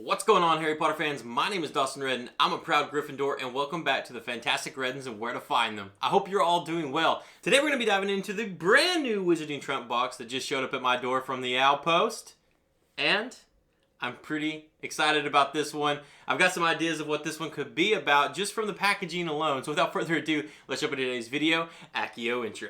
What's going on, Harry Potter fans? My name is Dawson Reddin. I'm a proud Gryffindor, and welcome back to the fantastic Reddins and where to find them. I hope you're all doing well. Today we're going to be diving into the brand new Wizarding Trunk box that just showed up at my door from the Outpost. And I'm pretty excited about this one. I've got some ideas of what this one could be about just from the packaging alone. So without further ado, let's jump into today's video, Accio Intro.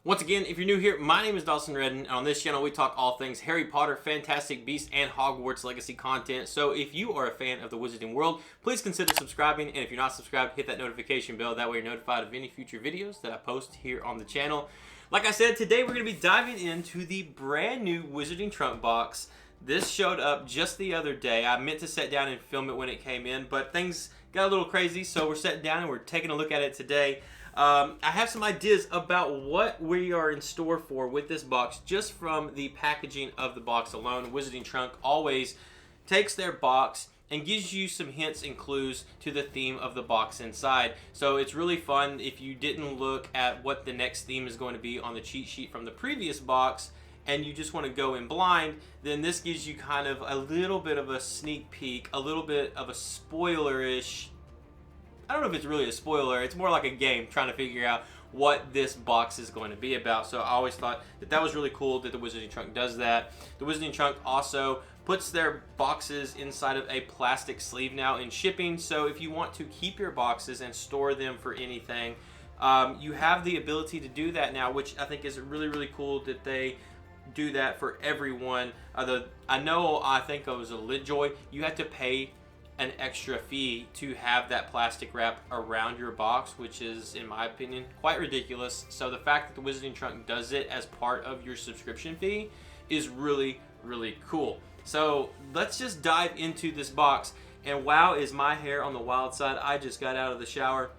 Once again, if you're new here, my name is Dawson Reddin, and on this channel we talk all things Harry Potter, Fantastic Beasts, and Hogwarts Legacy content. So if you are a fan of the Wizarding World, please consider subscribing, and if you're not subscribed, hit that notification bell. That way you're notified of any future videos that I post here on the channel. Like I said, today we're going to be diving into the brand new Wizarding Trunk box. This showed up just the other day. I meant to sit down and film it when it came in, but things got a little crazy, so we're sitting down and we're taking a look at it today. I have some ideas about what we are in store for with this box just from the packaging of the box alone. Wizarding Trunk always takes their box and gives you some hints and clues to the theme of the box inside. So it's really fun if you didn't look at what the next theme is going to be on the cheat sheet from the previous box and you just want to go in blind, then this gives you kind of a little bit of a sneak peek, a little bit of a spoiler-ish. I don't know if it's really a spoiler. It's more like a game trying to figure out what this box is going to be about. So I always thought that that was really cool that the Wizarding Trunk does that. The Wizarding Trunk also puts their boxes inside of a plastic sleeve now in shipping. So if you want to keep your boxes and store them for anything, you have the ability to do that now, which I think is really, really cool that they do that for everyone. I think it was a LitJoy. You have to pay an extra fee to have that plastic wrap around your box, which is, in my opinion, quite ridiculous. So the fact that the Wizarding Trunk does it as part of your subscription fee is really, really cool. So let's just dive into this box. And wow, is my hair on the wild side. I just got out of the shower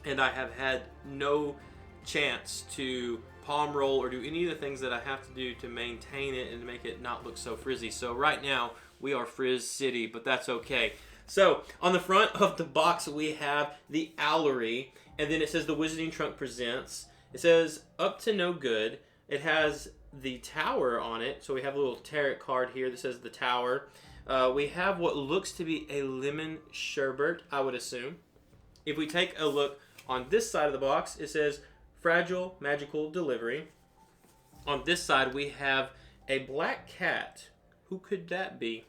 and I have had no chance to palm roll or do any of the things that I have to do to maintain it and make it not look so frizzy. So right now we are Frizz City, but that's okay. So on the front of the box we have the Owlery, and then it says the Wizarding Trunk presents. It says up to no good. It has the tower on it, so we have a little tarot card here that says the tower. We have what looks to be a lemon sherbet, I would assume. If we take a look on this side of the box, it says fragile magical delivery. On this side we have a black cat. Who could that be?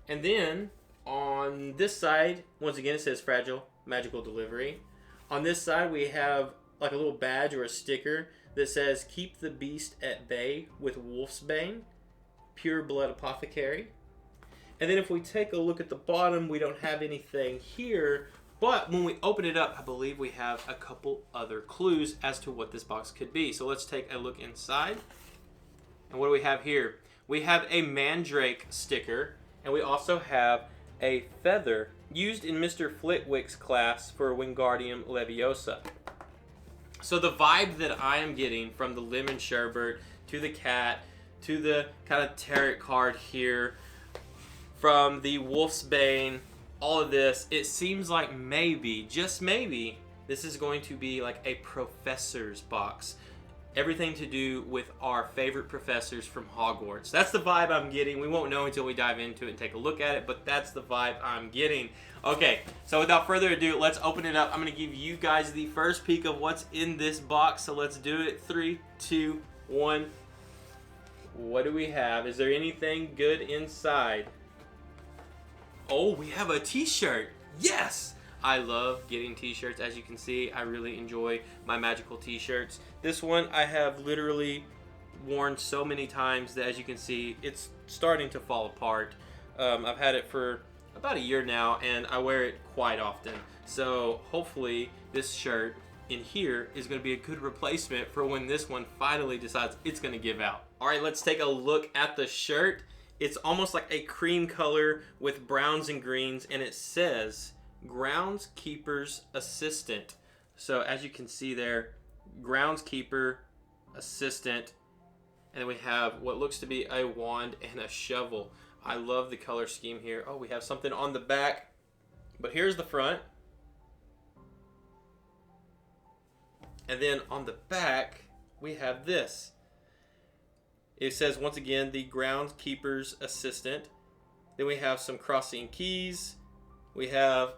And then on this side, once again, it says fragile magical delivery. On this side, we have like a little badge or a sticker that says keep the beast at bay with Wolfsbane, pure blood apothecary. And then if we take a look at the bottom, we don't have anything here, but when we open it up, I believe we have a couple other clues as to what this box could be. So let's take a look inside. And what do we have here? We have a Mandrake sticker, and we also have a feather used in Mr. Flitwick's class for Wingardium Leviosa. So the vibe that I am getting from the lemon sherbet to the cat to the kind of tarot card here, from the Wolfsbane, all of this, it seems like maybe, just maybe, this is going to be like a professor's box. Everything to do with our favorite professors from Hogwarts. That's the vibe I'm getting. We won't know until we dive into it and take a look at it, but that's the vibe I'm getting. Okay, so without further ado, let's open it up. I'm going to give you guys the first peek of what's in this box, so let's do it. 3, 2, 1. What do we have? Is there anything good inside? Oh, we have a t-shirt. Yes! I love getting t-shirts. As you can see, I really enjoy my magical t-shirts. This one I have literally worn so many times that, as you can see, it's starting to fall apart. I've had it for about a year now, and I wear it quite often. So hopefully this shirt in here is going to be a good replacement for when this one finally decides it's going to give out. All right, let's take a look at the shirt. It's almost like a cream color with browns and greens, and it says Groundskeeper's Assistant. So as you can see there, Groundskeeper Assistant And then we have what looks to be a wand and a shovel. I love the color scheme here. Oh, we have something on the back, but here's the front. And then on the back, we have this. It says, once again, the groundskeeper's assistant. Then we have some crossing keys. We have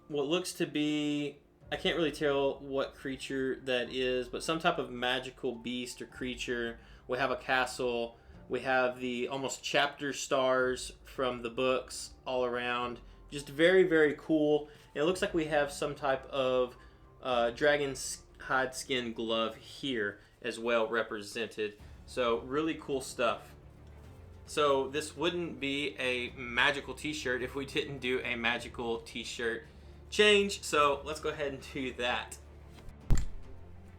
what looks to be, I can't really tell what creature that is, but some type of magical beast or creature. We have a castle. We have the almost chapter stars from the books all around. Just very, very cool. And it looks like we have some type of dragon's hide skin glove here as well represented. So really cool stuff. So this wouldn't be a magical t-shirt if we didn't do a magical t-shirt change. So let's go ahead and do that.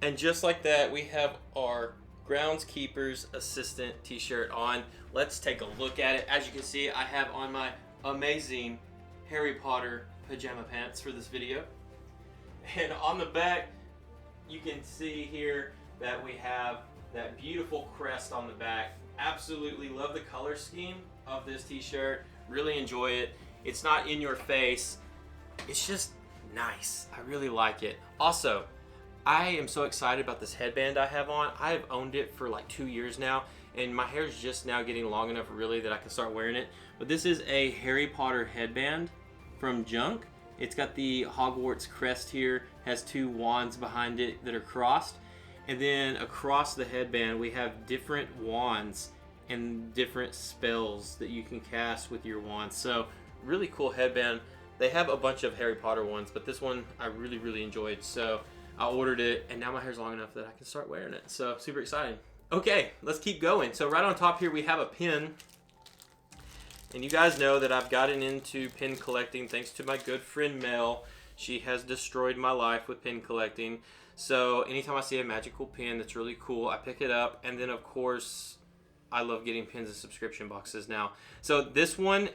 And just like that, we have our groundskeeper's assistant t-shirt on. Let's take a look at it. As you can see, I have on my amazing Harry Potter pajama pants for this video. And on the back, you can see here that we have that beautiful crest on the back. Absolutely love the color scheme of this t-shirt. Really enjoy it. It's not in your face. It's just nice. I really like it. Also, I am so excited about this headband I have on. I have owned it for like 2 years now, and my hair is just now getting long enough really that I can start wearing it. But this is a Harry Potter headband from Junk. It's got the Hogwarts crest here, has 2 wands behind it that are crossed. And then across the headband, we have different wands and different spells that you can cast with your wands. So really cool headband. They have a bunch of Harry Potter ones, but this one I really, really enjoyed. So I ordered it, and now my hair's long enough that I can start wearing it. So super exciting. Okay, let's keep going. So right on top here, we have a pin. And you guys know that I've gotten into pin collecting thanks to my good friend Mel. She has destroyed my life with pin collecting. So anytime I see a magical pin that's really cool, I pick it up. And then of course, I love getting pins and subscription boxes now. So this one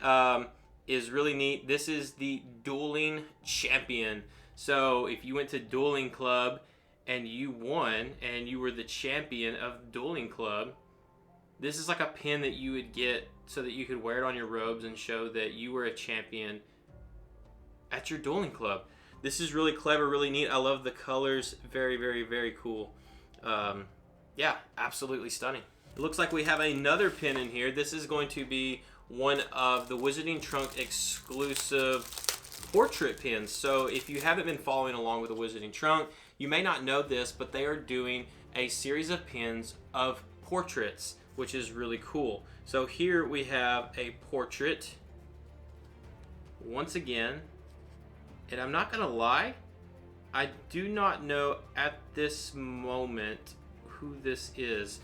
is really neat. This is the Dueling Champion. So if you went to Dueling Club and you won and you were the champion of Dueling Club, this is like a pin that you would get so that you could wear it on your robes and show that you were a champion at your Dueling Club. This is really clever, really neat. I love the colors. Very, very, very cool. Yeah, absolutely stunning. It looks like we have another pin in here. This is going to be one of the Wizarding Trunk exclusive portrait pins. So if you haven't been following along with the Wizarding Trunk, you may not know this, but they are doing a series of pins of portraits, which is really cool. So here we have a portrait once again. And I'm not gonna lie, I do not know at this moment who this is.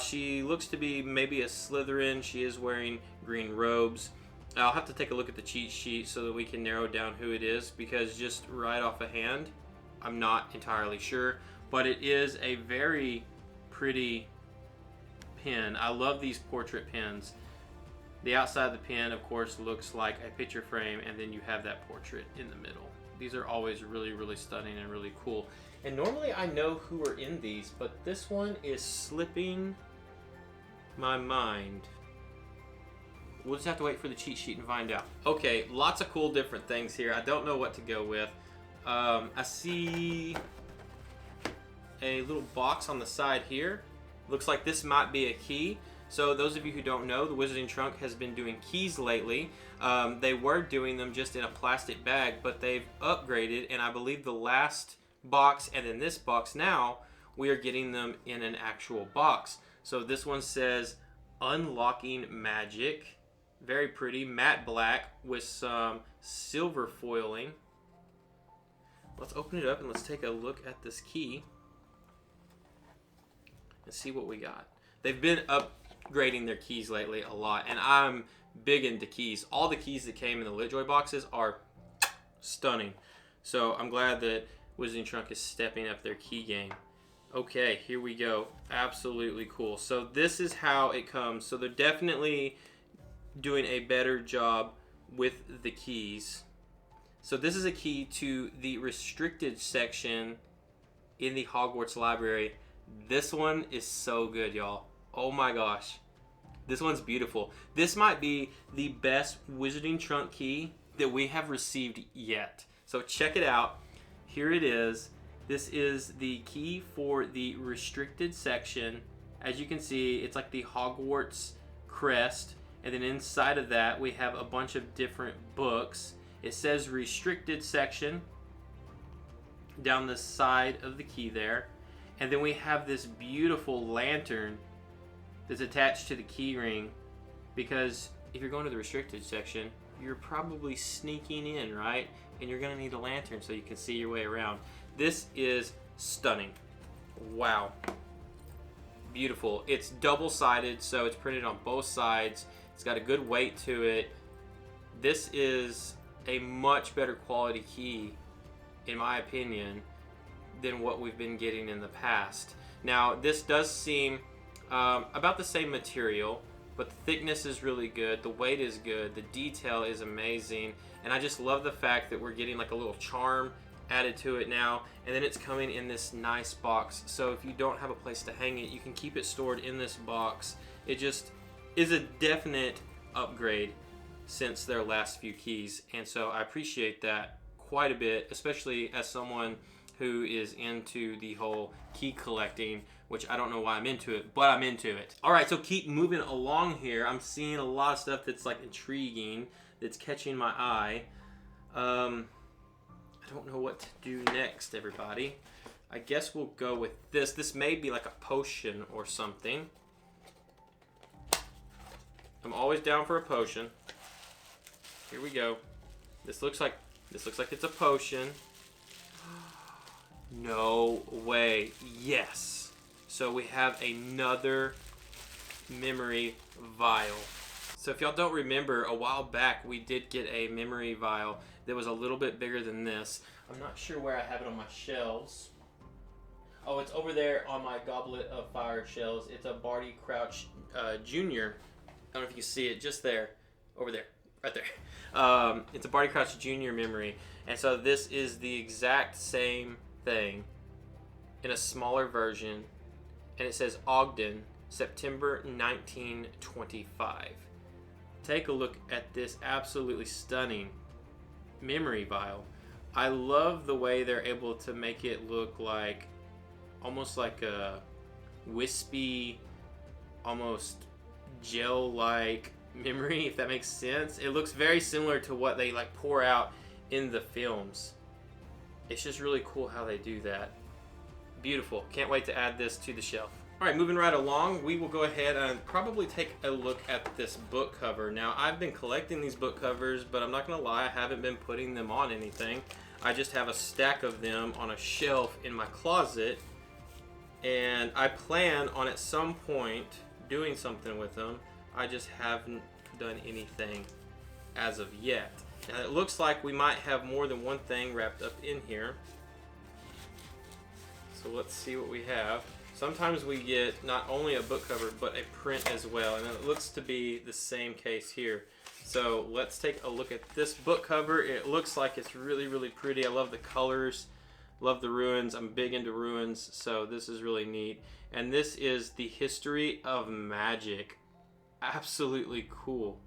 She looks to be maybe a Slytherin. She is wearing green robes. I'll have to take a look at the cheat sheet so that we can narrow down who it is, because just right off a hand, I'm not entirely sure. But it is a very pretty pin. I love these portrait pins. The outside of the pin, of course, looks like a picture frame, and then you have that portrait in the middle. These are always really, really stunning and really cool. And normally I know who are in these, but this one is slipping my mind. We'll just have to wait for the cheat sheet and find out. Okay, lots of cool different things here. I don't know what to go with. I see a little box on the side here. Looks like this might be a key. So those of you who don't know, the Wizarding Trunk has been doing keys lately. They were doing them just in a plastic bag, but they've upgraded, and I believe the last box and then this box now, we are getting them in an actual box. So this one says Unlocking Magic. Very pretty, matte black with some silver foiling. Let's open it up and let's take a look at this key and see what we got. They've been upgrading their keys lately a lot, and I'm big into keys. All the keys that came in the LitJoy boxes are stunning. So I'm glad that Wizarding Trunk is stepping up their key game. Okay, here we go. Absolutely cool. So this is how it comes. So they're definitely doing a better job with the keys. So this is a key to the restricted section in the Hogwarts library. This one is so good, y'all. Oh my gosh. This one's beautiful. This might be the best Wizarding Trunk key that we have received yet. So check it out. Here it is. This is the key for the restricted section. As you can see, it's like the Hogwarts crest. And then inside of that, we have a bunch of different books. It says restricted section down the side of the key there. And then we have this beautiful lantern that's attached to the key ring, because if you're going to the restricted section, you're probably sneaking in, right? And you're gonna need a lantern so you can see your way around. This is stunning. Wow. Beautiful. It's double-sided, so it's printed on both sides. It's got a good weight to it. This is a much better quality key, in my opinion, than what we've been getting in the past. Now, this does seem about the same material, but the thickness is really good, the weight is good, the detail is amazing, and I just love the fact that we're getting like a little charm added to it now, and then it's coming in this nice box. So if you don't have a place to hang it, you can keep it stored in this box. It just is a definite upgrade since their last few keys, and so I appreciate that quite a bit, especially as someone who is into the whole key collecting, which I don't know why I'm into it, but I'm into it. All right, so keep moving along here. I'm seeing a lot of stuff that's like intriguing, that's catching my eye. I don't know what to do next, everybody. I guess we'll go with this. This may be like a potion or something. I'm always down for a potion. Here we go. This looks like it's a potion. No way. Yes. So we have another memory vial. So if y'all don't remember, a while back we did get a memory vial that was a little bit bigger than this. I'm not sure where I have it on my shelves. Oh, it's over there on my Goblet of Fire shelves. It's a Barty Crouch Jr. I don't know if you can see it, just there. Over there. Right there. It's a Barty Crouch Jr. memory. And so this is the exact same thing in a smaller version. And it says Ogden, September 1925. Take a look at this absolutely stunning memory vial. I love the way they're able to make it look like almost like a wispy, almost gel-like memory, if that makes sense. It looks very similar to what they like pour out in the films. It's just really cool how they do that. Beautiful. Can't wait to add this to the shelf. All right, moving right along, we will go ahead and probably take a look at this book cover. Now, I've been collecting these book covers, but I'm not gonna lie, I haven't been putting them on anything. I just have a stack of them on a shelf in my closet, and I plan on at some point doing something with them. I just haven't done anything as of yet. Now, it looks like we might have more than one thing wrapped up in here. So let's see what we have. Sometimes we get not only a book cover, but a print as well. And it looks to be the same case here. So let's take a look at this book cover. It looks like it's really, really pretty. I love the colors, love the ruins. I'm big into ruins, so this is really neat. And this is the History of Magic. Absolutely cool.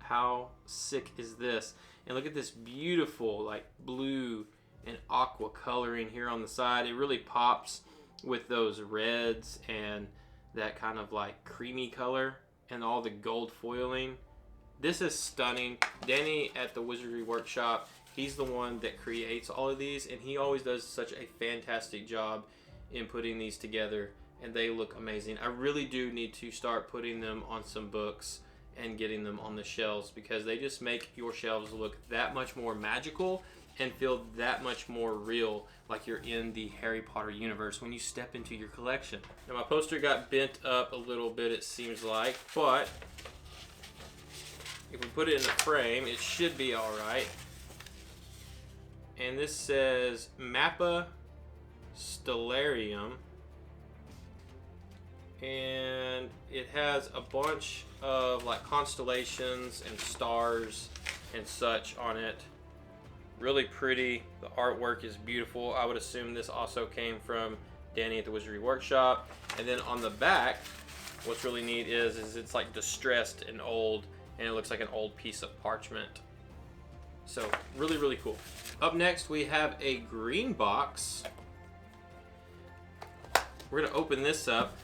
How sick is this? And look at this beautiful like blue and aqua coloring here on the side. It really pops with those reds and that kind of like creamy color and all the gold foiling. This is stunning. Danny at the Wizardry Workshop, he's the one that creates all of these, and he always does such a fantastic job in putting these together, and they look amazing. I really do need to start putting them on some books and getting them on the shelves, because they just make your shelves look that much more magical and feel that much more real, like you're in the Harry Potter universe when you step into your collection. Now, my poster got bent up a little bit, it seems like, but if we put it in a frame, it should be all right. And this says Mappa Stellarium, and it has a bunch of like constellations and stars and such on it. Really pretty. The artwork is beautiful. I would assume this also came from Danny at the Wizardry Workshop. And then on the back, what's really neat is it's like distressed and old, and it looks like an old piece of parchment. So really, really cool. Up next, we have a green box. We're gonna open this up.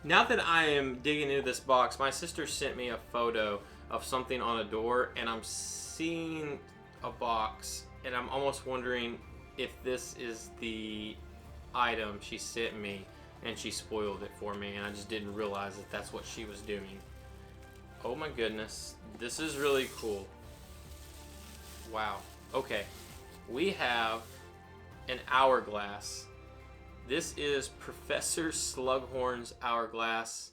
Now that I am digging into this box, my sister sent me a photo of something on a door, and I'm seeing a box, and I'm almost wondering if this is the item she sent me, and she spoiled it for me, and I just didn't realize that that's what she was doing. Oh my goodness, this is really cool. Wow. Okay, we have an hourglass. This is Professor Slughorn's hourglass.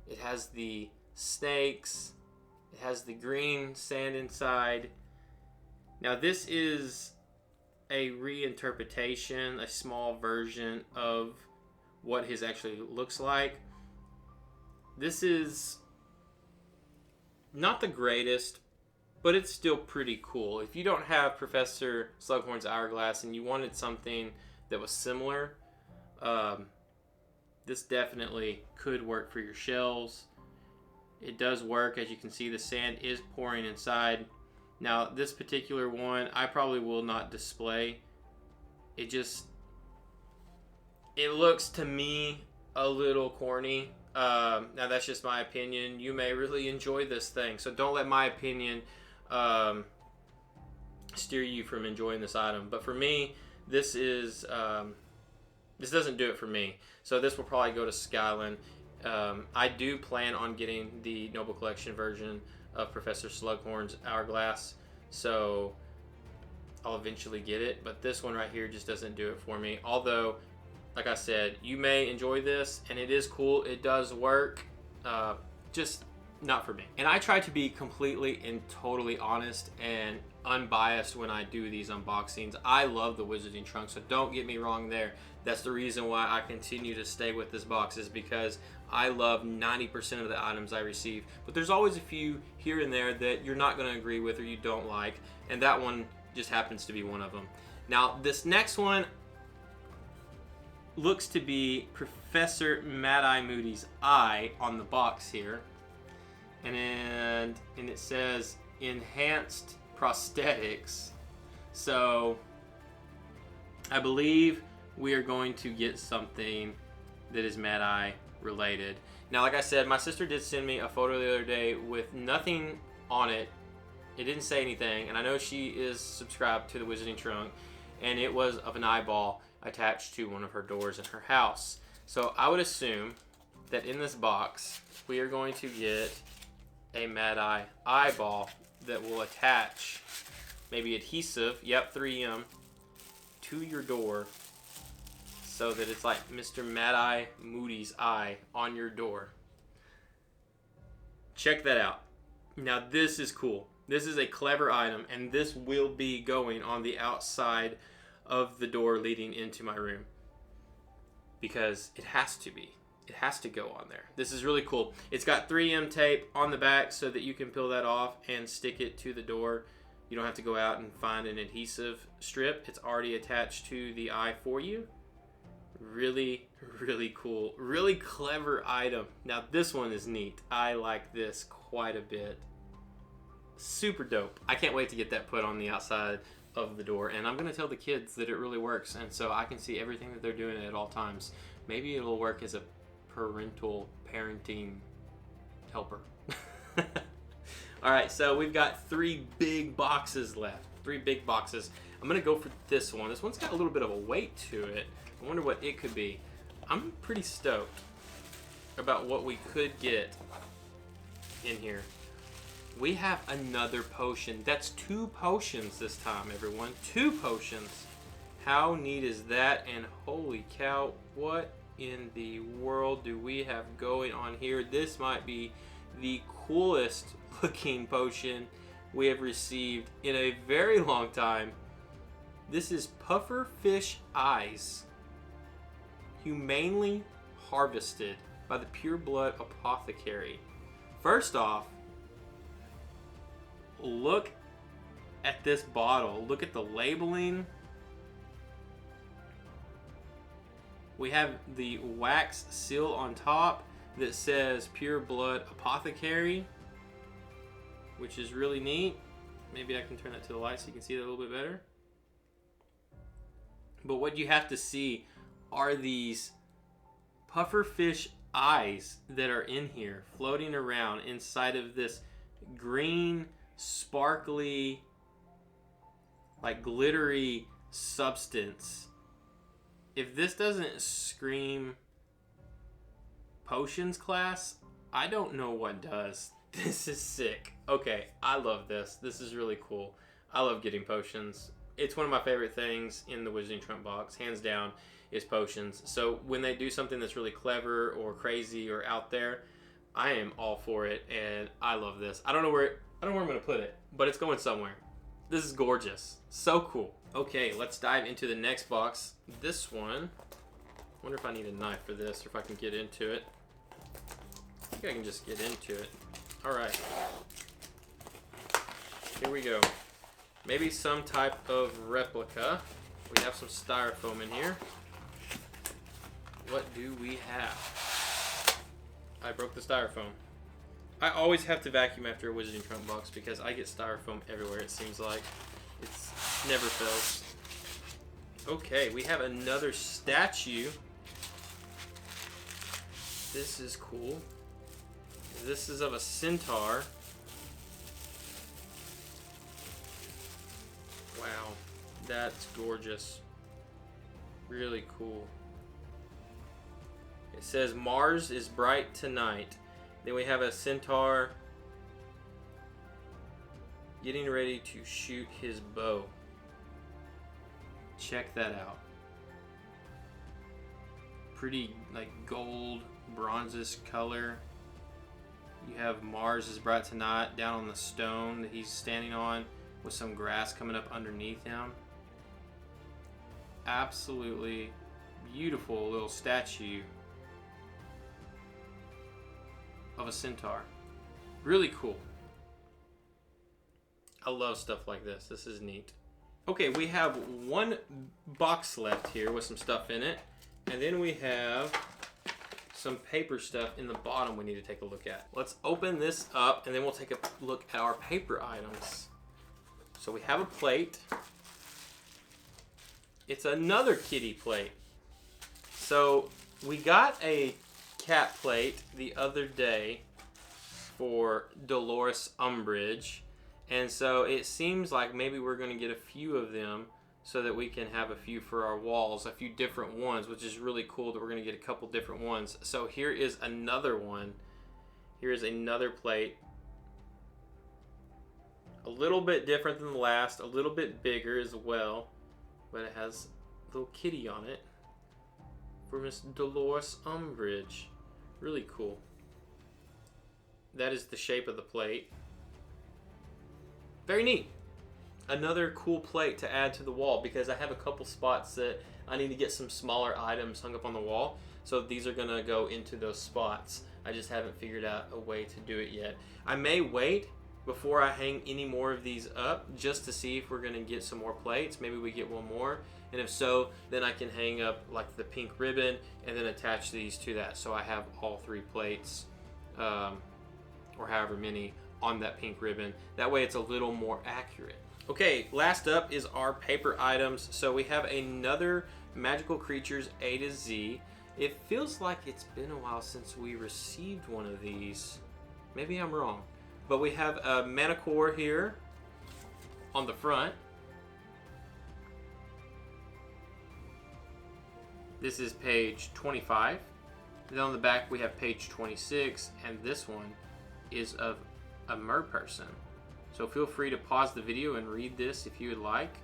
It has the snakes. It has the green sand inside. Now this is a reinterpretation, a small version of what his actually looks like. This is not the greatest, but it's still pretty cool. If you don't have Professor Slughorn's hourglass and you wanted something that was similar, this definitely could work for your shelves. It does work. As you can see, the sand is pouring inside. Now this particular one I probably will not display. It looks to me a little corny. Now that's just my opinion. You may really enjoy this thing, so don't let my opinion steer you from enjoying this item. But for me, this doesn't do it for me. So this will probably go to Skyland. I do plan on getting the Noble Collection version of Professor Slughorn's hourglass, so I'll eventually get it. But this one right here just doesn't do it for me. Although, like I said, you may enjoy this, and it is cool. It does work. Just not for me. And I try to be completely and totally honest and unbiased when I do these unboxings. I love the Wizarding Trunk, so don't get me wrong there. That's the reason why I continue to stay with this box, is because I love 90% of the items I receive. But there's always a few here and there that you're not going to agree with or you don't like, and that one just happens to be one of them. Now this next one looks to be Professor Mad-Eye Moody's eye on the box here, and it says enhanced prosthetics. So I believe we are going to get something that is Mad-Eye related. Now, like I said, my sister did send me a photo the other day with nothing on it. It didn't say anything, and I know she is subscribed to the Wizarding Trunk, and it was of an eyeball attached to one of her doors in her house. So I would assume that in this box we are going to get a Mad-Eye eyeball that will attach maybe adhesive, yep, 3M, to your door, so that it's like Mr. Mad-Eye Moody's eye on your door. Check that out. Now this is cool. This is a clever item, and this will be going on the outside of the door leading into my room, because it has to be. It has to go on there. This is really cool. It's got 3M tape on the back so that you can peel that off and stick it to the door. You don't have to go out and find an adhesive strip. It's already attached to the eye for you. Really, really cool. Really clever item. Now this one is neat. I like this quite a bit. Super dope. I can't wait to get that put on the outside of the door, and I'm going to tell the kids that it really works, and so I can see everything that they're doing at all times. Maybe it'll work as a parenting helper. Alright, so we've got 3 big boxes left. 3 big boxes. I'm going to go for this one. This one's got a little bit of a weight to it. I wonder what it could be. I'm pretty stoked about what we could get in here. We have another potion. That's 2 potions this time, everyone. 2 potions. How neat is that? And holy cow, what in the world do we have going on here? This might be the coolest looking potion we have received in a very long time. This is Puffer Fish Eyes, humanely harvested by the Pure Blood Apothecary. First off, look at this bottle. Look at the labeling. We have the wax seal on top. that says Pure Blood Apothecary, which is really neat. Maybe I can turn that to the light so you can see that a little bit better. But what you have to see are these pufferfish eyes that are in here floating around inside of this green, sparkly, like glittery substance. If this doesn't scream potions class, I don't know what does. This is sick. Okay, I love this. This is really cool. I love getting potions. It's one of my favorite things in the Wizarding Trump box, hands down, is potions. So when they do something that's really clever or crazy or out there, I am all for it, and I love this. I don't know where I'm gonna put it, but it's going somewhere. This is gorgeous. So cool. Okay, let's dive into the next box. This one, I wonder if I need a knife for this or if I can get into it. I think I can just get into it. All right. Here we go. Maybe some type of replica. We have some styrofoam in here. What do we have? I broke the styrofoam. I always have to vacuum after a Wizarding Trump box because I get styrofoam everywhere, it seems like. It's never fails. Okay, we have another statue. This is cool. This is of a centaur. Wow, that's gorgeous. Really cool. It says Mars is bright tonight. Then we have a centaur getting ready to shoot his bow. Check that out. Pretty like gold, bronzes color. You have Mars is bright tonight down on the stone that he's standing on with some grass coming up underneath him. Absolutely beautiful little statue of a centaur. Really cool. I love stuff like this. This is neat. Okay, we have one box left here with some stuff in it. And then we have some paper stuff in the bottom we need to take a look at. Let's open this up and then we'll take a look at our paper items. So we have a plate. It's another kitty plate. So we got a cat plate the other day for Dolores Umbridge. And so it seems like maybe we're going to get a few of them so that we can have a few for our walls, a few different ones, which is really cool that we're going to get a couple different ones. So here is another one. Here is another plate. A little bit different than the last, a little bit bigger as well, but it has a little kitty on it for Miss Dolores Umbridge. Really cool. That is the shape of the plate. Very neat. Another cool plate to add to the wall because I have a couple spots that I need to get some smaller items hung up on the wall. So these are going to go into those spots. I just haven't figured out a way to do it yet. I may wait before I hang any more of these up just to see if we're going to get some more plates. Maybe we get one more. And if so, then I can hang up like the pink ribbon and then attach these to that. So I have all three plates or however many on that pink ribbon. That way it's a little more accurate. Okay, last up is our paper items. So we have another Magical Creatures A to Z. It feels like it's been a while since we received one of these. Maybe I'm wrong. But we have a Manticore here on the front. This is page 25. Then on the back we have page 26, and this one is of a mer person. So feel free to pause the video and read this if you would like.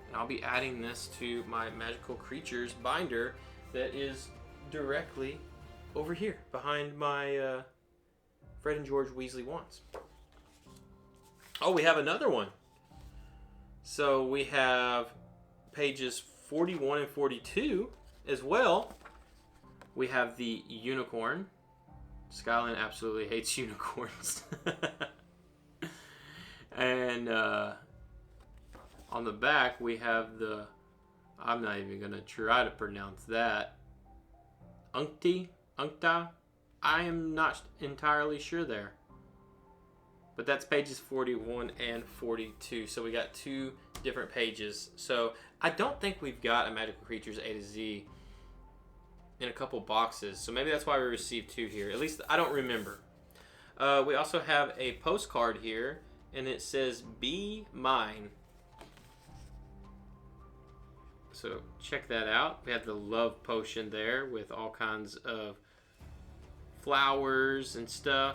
And I'll be adding this to my Magical Creatures binder that is directly over here behind my Fred and George Weasley wands. Oh, we have another one. So we have pages 41 and 42 as well. We have the unicorn. Skyline absolutely hates unicorns. And on the back we have the, I'm not even gonna try to pronounce that, Uncti Uncta? I am not entirely sure there. But that's pages 41 and 42. So we got 2 different pages. So I don't think we've got a Magical Creatures A to Z in a couple boxes. So maybe that's why we received 2 here. At least I don't remember. We also have a postcard here. And it says, "Be mine." So check that out. We have the love potion there with all kinds of flowers and stuff.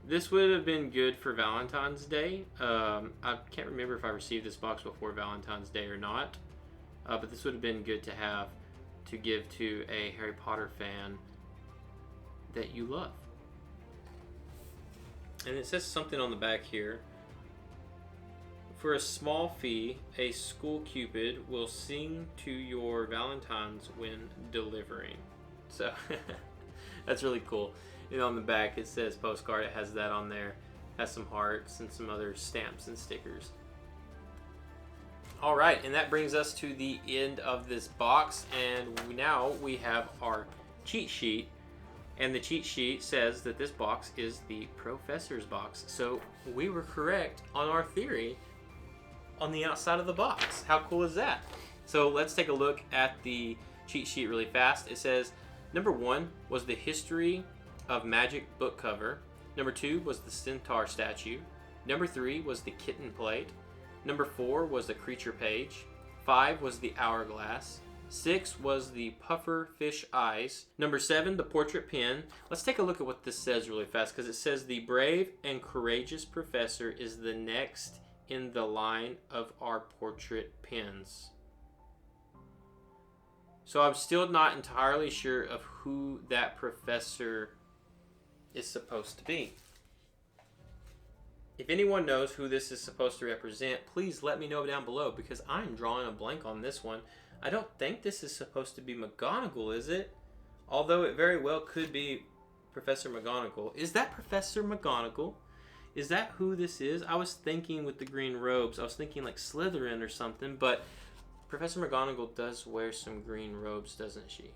This would have been good for Valentine's Day. I can't remember if I received this box before Valentine's Day or not. But this would have been good to have to give to a Harry Potter fan that you love. And it says something on the back here. For a small fee, a school cupid will sing to your Valentines when delivering. So that's really cool. And on the back it says postcard. It has that on there. Has some hearts and some other stamps and stickers. All right, and that brings us to the end of this box. And now we have our cheat sheet. And the cheat sheet says that this box is the Professor's box. So we were correct on our theory on the outside of the box. How cool is that? So let's take a look at the cheat sheet really fast. It says number 1 was the history of magic book cover. Number 2 was the centaur statue. Number 3 was the kitten plate. Number 4 was the creature page. 5 was the hourglass. 6 was the puffer fish eyes. Number 7, the portrait pen. Let's take a look at what this says really fast, because it says the brave and courageous professor is the next in the line of our portrait pens. So I'm still not entirely sure of who that professor is supposed to be. If anyone knows who this is supposed to represent, please let me know down below, because I'm drawing a blank on this one. I don't think this is supposed to be McGonagall, is it? Although it very well could be Professor McGonagall. Is that Professor McGonagall? Is that who this is? I was thinking with the green robes. I was thinking like Slytherin or something, but Professor McGonagall does wear some green robes, doesn't she?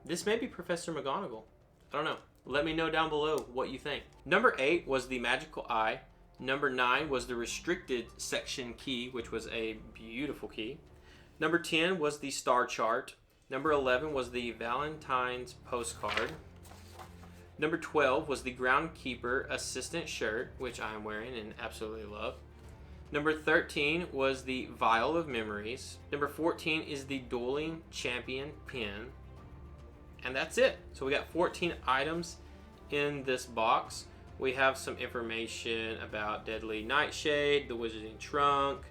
This may be Professor McGonagall. I don't know. Let me know down below what you think. Number 8 was the magical eye. Number 9 was the restricted section key, which was a beautiful key. Number 10 was the star chart. Number 11 was the Valentine's postcard. Number 12 was the groundkeeper assistant shirt, which I am wearing and absolutely love. Number 13 was the Vial of Memories. Number 14 is the Dueling Champion pin. And that's it. So we got 14 items in this box. We have some information about Deadly Nightshade, the Wizarding Trunk,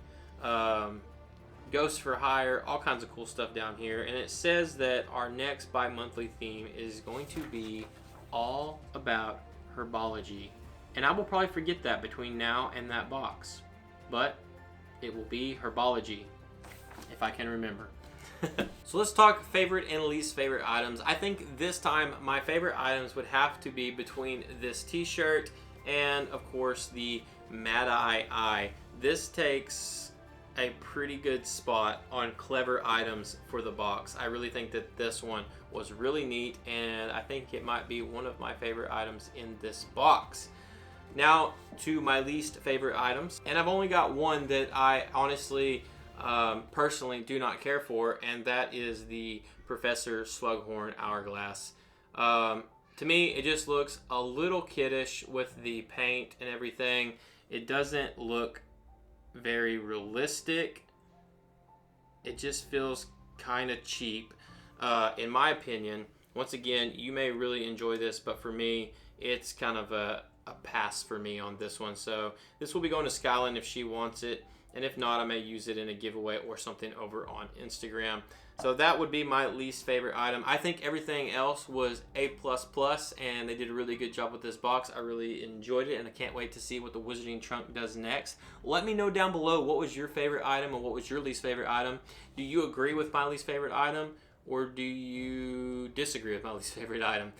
Ghost for Hire, all kinds of cool stuff down here. And it says that our next bi-monthly theme is going to be all about herbology. And I will probably forget that between now and that box. But it will be herbology, if I can remember. So let's talk favorite and least favorite items. I think this time my favorite items would have to be between this t-shirt and of course the Mad Eye. This takes a pretty good spot on clever items for the box. I really think that this one was really neat, and I think it might be one of my favorite items in this box. Now to my least favorite items, and I've only got one that I honestly personally do not care for, and that is the Professor Slughorn Hourglass. To me, it just looks a little kiddish with the paint and everything. It doesn't look very realistic. It just feels kind of cheap, in my opinion. Once again, you may really enjoy this, but for me, it's kind of a pass for me on this one. So this will be going to Skyline if she wants it, and if not, I may use it in a giveaway or something over on Instagram. So that would be my least favorite item. I think everything else was A++, and they did a really good job with this box. I really enjoyed it, and I can't wait to see what the Wizarding Trunk does next. Let me know down below what was your favorite item and what was your least favorite item. Do you agree with my least favorite item, or do you disagree with my least favorite item?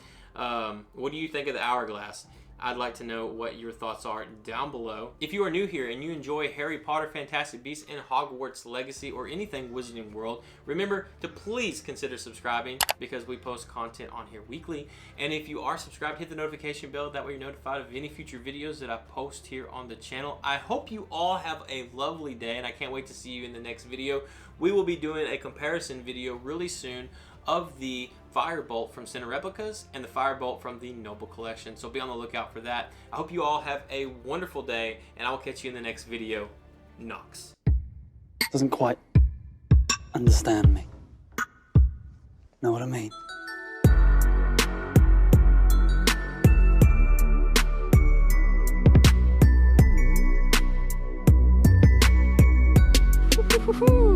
What do you think of the Hourglass? I'd like to know what your thoughts are down below. If you are new here and you enjoy Harry Potter, Fantastic Beasts, and Hogwarts Legacy, or anything Wizarding World, remember to please consider subscribing because we post content on here weekly. And if you are subscribed, hit the notification bell. That way you're notified of any future videos that I post here on the channel. I hope you all have a lovely day, and I can't wait to see you in the next video. We will be doing a comparison video really soon of the Firebolt from Center Replicas and the Firebolt from the Noble Collection. So be on the lookout for that. I hope you all have a wonderful day, and I will catch you in the next video. Knox. Doesn't quite understand me. Know what I mean? Woohoo!